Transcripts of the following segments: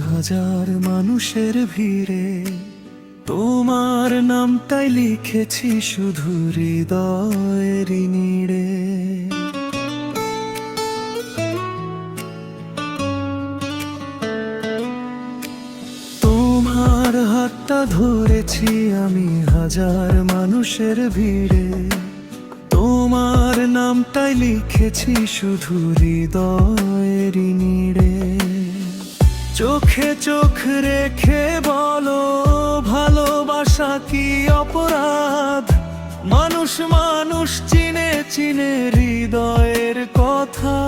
হাজার মানুষের ভিড়ে তোমার নামটাই লিখেছি শুধু হৃদয়ের নিড়ে। তোমার হাতটা ধরেছি আমি হাজার মানুষের ভিড়ে, তোমার নামটাই লিখেছি শুধু হৃদয়ের নিড়ে। চোখে চোখ রেখে বলো ভালোবাসা কি অপরাধ? মানুষ মানুষ চিনে চিনে হৃদয়ের কথা।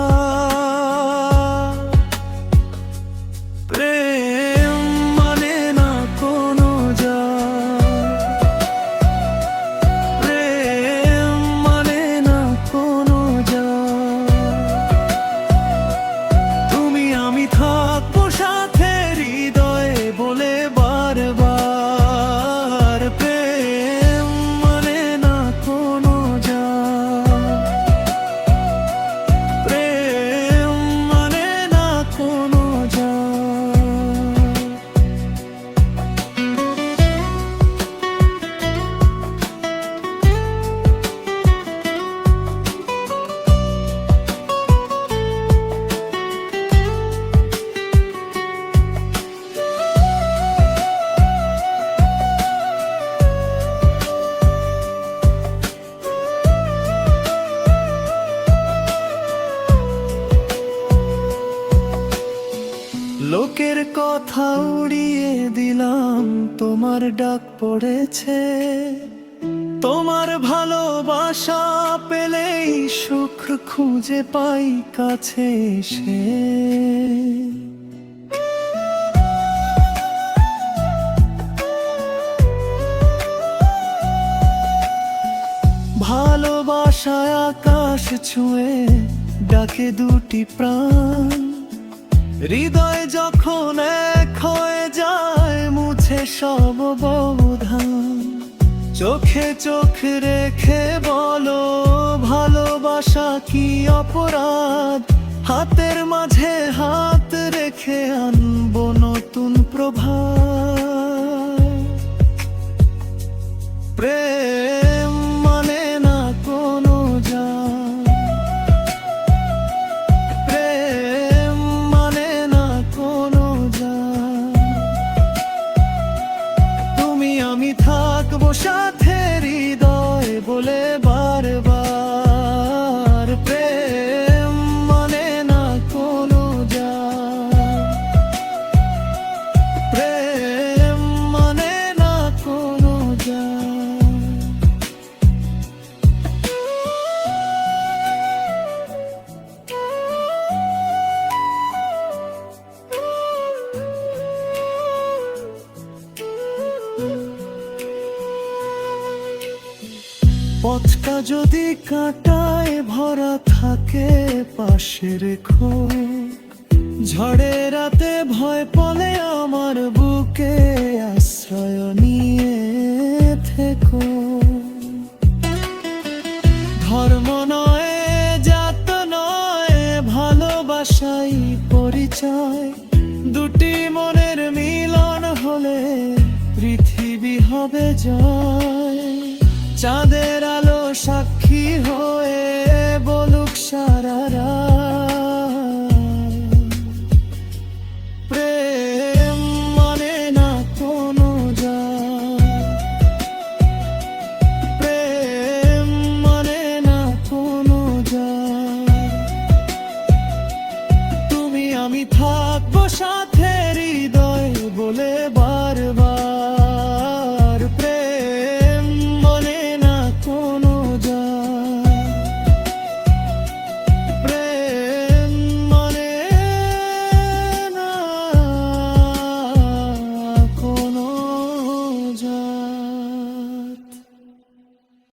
প্রেম মানে না কোনো জাত, প্রেম মানে না কোনো জাত। তুমি আমি থাকবো সাথে হৃদয়ে বলে বারবার। প্রেম মানে না কোনো জাত, প্রেম মানে না কোনো জাত। লোকের কথা উড়িয়ে দিলাম, তোমার ডাক পড়েছে। তোমার ভালোবাসা পেলেই সুখ খুঁজে পাই কাছে এসে। ভালোবাসায় আকাশ ছুঁয়ে ডাকে দুটি প্রাণ। হৃদয় যখন এক হয়ে যায় মুছে সব ব্যবধান। চোখে চোখ রেখে বলো ভালোবাসা কি অপরাধ? হাতের মাঝে হাত রেখে আনবো নতুন প্রভাত। প্রেম মানে না কোনো জাত, প্রেম মানে না কোনো জাত। তুমি আমি থাকবো সাথে হৃদয় বলে বারবার। প্রেম মানে না কোনো জাত, প্রেম মানে না কোনো জাত। পথটা যদি কাঁটায় ভরা থাকে পাশে রেখো। ঝড়ে রাতে ভয় পলে আমার বুকে আশ্রয় নিয়ে থেকো। ধর্ম নয় জাত নয় ভালোবাসাই পরিচয়। দুটি মনের মিলন হলে পৃথিবী হবে জয়। চাঁদের আলো সাক্ষী হয়ে